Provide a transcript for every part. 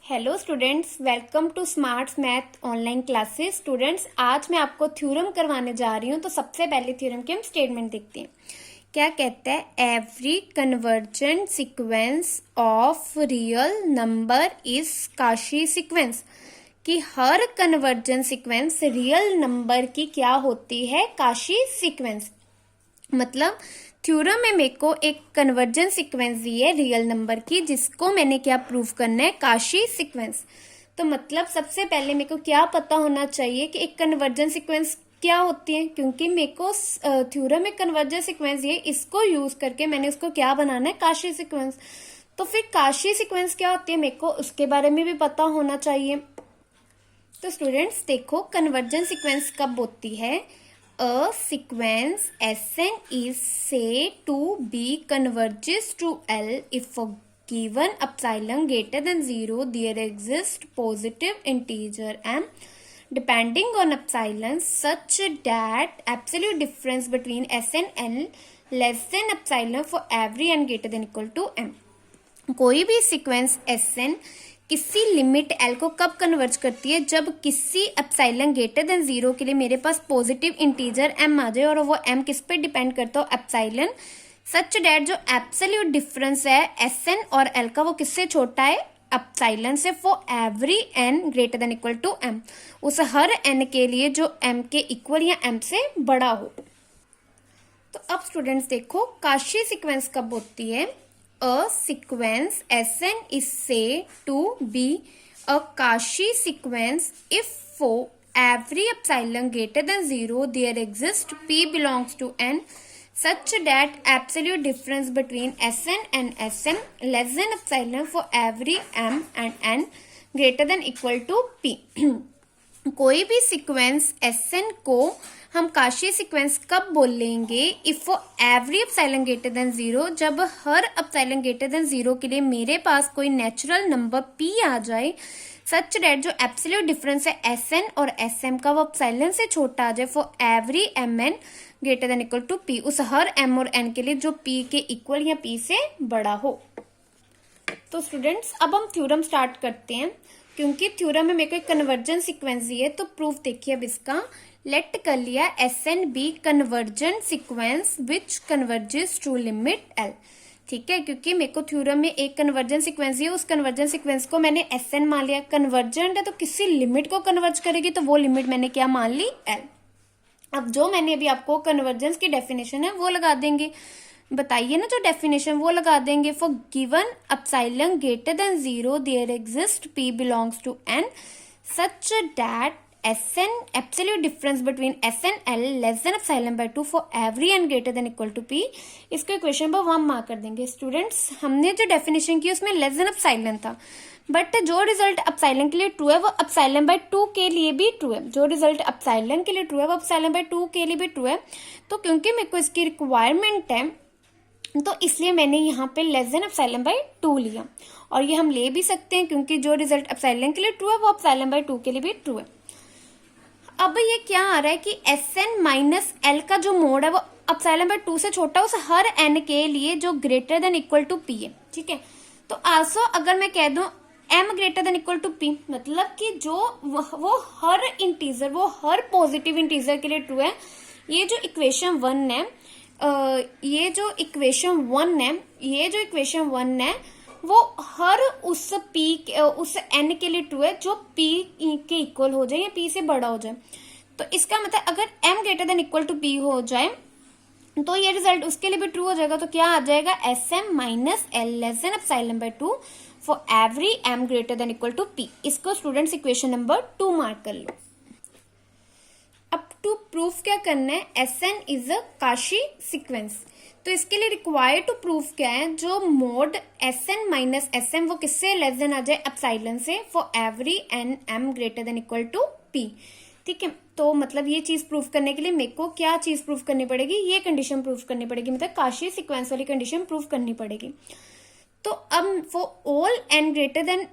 Hello students, welcome to Smarts math online classes. Students, आज मैं आपको थ्योरम करवाने जा रही हूँ। तो सबसे पहले थ्योरम के हम स्टेटमेंट देखते हैं। क्या कहता है? Every convergent sequence of real number is Kashi sequence. कि हर कन्वर्जेंट सीक्वेंस रियल नंबर की क्या होती है? काशी सीक्वेंस। मतलब थ्योरम में मेरे को एक कन्वर्जेंस सीक्वेंस दी है रियल नंबर की, जिसको मैंने क्या प्रूव करना है? काशी सीक्वेंस। तो मतलब सबसे पहले मेरे को क्या पता होना चाहिए कि एक कन्वर्जेंस सीक्वेंस क्या होती है, क्योंकि मेरे को थ्योरम में कन्वर्जेंस सीक्वेंस ये इसको यूज करके मैंने उसको क्या बनाना है? काशी सीक्वेंस। तो फिर काशी सीक्वेंस क्या होती है मेरे को उसके बारे में भी पता होना चाहिए। तो स्टूडेंट्स देखो, कन्वर्जेंस सीक्वेंस कब होती है? A sequence Sn is said to be converges to L if for given epsilon greater than 0 there exists positive integer m depending on epsilon such that absolute difference between S and L less than epsilon for every n greater than equal to m। कोई भी sequence Sn किसी limit L को कब converge करती है? जब किसी epsilon greater than 0 के लिए मेरे पास पॉजिटिव इंटीजर m आ जाए, और वो m किस पे डिपेंड करता हो? एप्सिलॉन। सच डैट जो एब्सोल्यूट डिफरेंस है Sn और L का, वो किससे छोटा है? एप्सिलॉन से। For every n greater than equal to m, उस हर n के लिए जो m के इक्वल या m से बड़ा हो। तो अब स्टूडेंट्स देखो, काशी सीक्वेंस कब होती है? A sequence Sn is said to be a Cauchy sequence if for every epsilon greater than 0 there exists P belongs to N such that absolute difference between Sn and Sm less than epsilon for every m and n greater than equal to P। कोई भी sequence Sn को हम Kashi sequence कब बोल लेंगे? If for every epsilon greater than 0, जब हर epsilon greater than 0 के लिए मेरे पास कोई नेचुरल नंबर p आ जाए, सच डेट जो एब्सोल्यूट डिफरेंस है Sn और Sm का, वो एप्सिलॉन से छोटा आ जाए। For every mn greater than equal to p, उस हर m और n के लिए जो p के इक्वल या p से बड़ा हो। तो स्टूडेंट्स, अब हम थ्योरम स्टार्ट करते हैं। क्योंकि थ्योरम में मेरे को एक कन्वर्जेंस सीक्वेंस दी है, तो प्रूफ देखिए अब इसका। लेट कर लिया Sn be convergent sequence which converges to limit L। ठीक है, क्योंकि मेरे को थ्योरम में एक कन्वर्जेंट सीक्वेंस है, उस कन्वर्जेंट सीक्वेंस को मैंने Sn मान लिया। कन्वर्जेंट है तो किसी लिमिट को कन्वर्ज करेगी, तो वो लिमिट मैंने क्या मान ली? L। अब जो मैंने अभी आपको कन्वर्जेंस की डेफिनेशन है वो लगा देंगे। बताइए ना, जो डेफिनेशन वो लगा देंगे। For given epsilon greater than 0 there exist p belongs to n such that Sn absolute difference between S and L less than epsilon by 2 for every n greater than equal to p। इसको equation पर 1 mark कर देंगे। Students, हमने जो definition की उसमें less than epsilon था, but जो रिजल्ट एप्सिलॉन के लिए ट्रू है वो एप्सिलॉन बाय 2 के लिए भी ट्रू है। जो रिजल्ट एप्सिलॉन के लिए ट्रू है वो एप्सिलॉन बाय 2 के लिए भी ट्रू है। तो क्योंकि मेरे को इसकी रिक्वायरमेंट है, तो इसलिए मैंने यहाँ पे लेस देन एप्सिलॉन बाय 2 लिया। और ये हम ले भी सकते हैं, क्योंकि जो रिजल्ट एप्सिलॉन के लिए ट्रू है वो एप्सिलॉन बाय 2 के लिए भी ट्रू है। अब ये क्या आ रहा है कि Sn माइनस L का जो मोड है वो एप्सिलॉन बाय 2 से छोटा उस हर n के लिए जो greater than equal to p है। ठीक है, तो आल्सो अगर मैं कह दूं m greater than equal to p, मतलब कि जो वो हर इंटीजर, वो हर पॉजिटिव इंटीजर के लिए ट्रू है। ये जो इक्वेशन 1 है, ये जो इक्वेशन 1 है वो हर उस n के लिए ट्रू है जो p के इक्वल हो जाए या p से बड़ा हो जाए। तो इसका मतलब अगर m greater than equal to p हो जाए तो ये रिजल्ट उसके लिए भी ट्रू हो जाएगा। तो क्या आ जाएगा? Sm minus L less than epsilon by 2 for every m greater than equal to p। इसको स्टूडेंट्स इक्वेशन नंबर 2 मार्क कर लो। अब टू प्रूफ क्या करना है? Sn is a Cauchy sequence. तो इसके लिए रिक्वायर्ड टू प्रूफ क्या है? जो मोड Sn माइनस Sm वो किससे लेस देन आ जाए? एप्सिलॉन से। For every n m greater than equal to p। ठीक है, तो मतलब ये चीज प्रूफ करने के लिए मेरे को क्या चीज प्रूफ करनी पड़ेगी? ये कंडीशन प्रूफ करनी पड़ेगी, मतलब काशी सीक्वेंस वाली कंडीशन प्रूफ करनी पड़ेगी। तो अब for all n greater than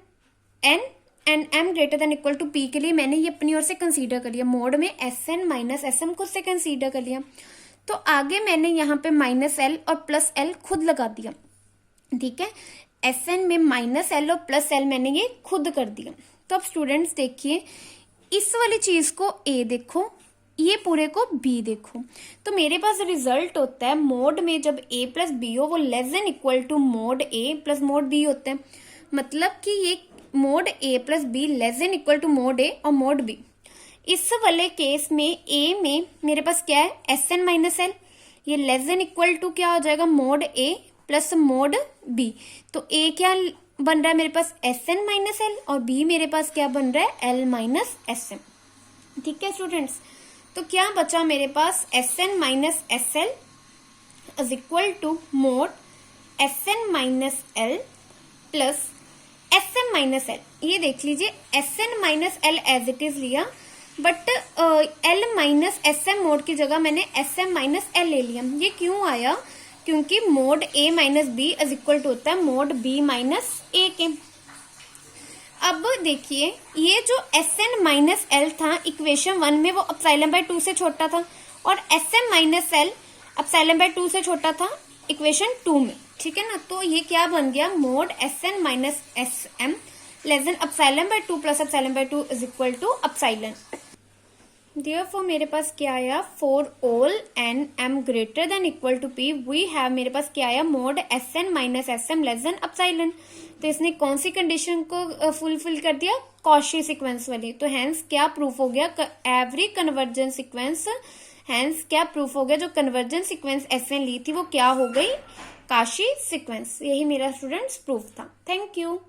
n and m greater than equal to p के लिए मैंने ये अपनी ओर से कंसीडर कर लिया। मोड में Sn माइनस Sm खुद से कंसीडर कर लिया। तो आगे मैंने यहाँ पे माइनस L और प्लस L खुद लगा दिया। ठीक है, एस एन में माइनस एल और प्लस एल मैंने ये खुद कर दिया। तो अब स्टूडेंट्स देखिए, इस वाली चीज को ए देखो, ये पूरे को बी देखो, तो मेरे पास रिजल्ट होता है मोड में जब ए प्लस बी हो वो less than equal to mod A plus mod B होते हैं। मतलब कि ये mod A plus B less than equal to mod A और मोड बी। इस वाले केस में ए में मेरे पास क्या है, एस एन माइनस एल, ये लेस देन इक्वल टू क्या हो जाएगा, mode A plus mod B. तो ए क्या बन रहा है मेरे पास, एस एन माइनस एल, और बी मेरे पास क्या बन रहा है, एल माइनस एस एन। ठीक है स्टूडेंट्स, तो क्या बचा मेरे पास, S N minus S L is equal to mod S N minus L plus S M minus L. ये देख लीजिए, S N minus L as it is लिया, but L minus S M mod की जगह मैंने S M minus L ले लिया। ये क्यों आया, क्योंकि mod A minus B is equal to होता है मोड बी माइनस ए के। अब देखिए, ये जो एस एन माइनस एल था इक्वेशन 1 में, वो एप्सिलॉन बाय 2 से छोटा था, और S M minus L epsilon by 2 से छोटा था इक्वेशन 2 में। ठीक है ना, तो ये क्या बन गया, mod S N minus S M less than epsilon by 2 plus epsilon by 2 is equal to epsilon. Therefore मेरे पास क्या आया, for all N M greater than equal to P we have, मेरे पास क्या आया, mod S N minus S M less than epsilon. तो इसने कौन सी कंडीशन को फुलफिल कर दिया, कॉशी सीक्वेंस वाली। तो हैंस क्या प्रूफ हो गया, एवरी कन्वर्जेंस सीक्वेंस, हैंस क्या प्रूफ हो गया, जो कन्वर्जेंस सीक्वेंस एस एन ली थी वो क्या हो गई, काशी सीक्वेंस। यही मेरा स्टूडेंट्स प्रूफ था। Thank you.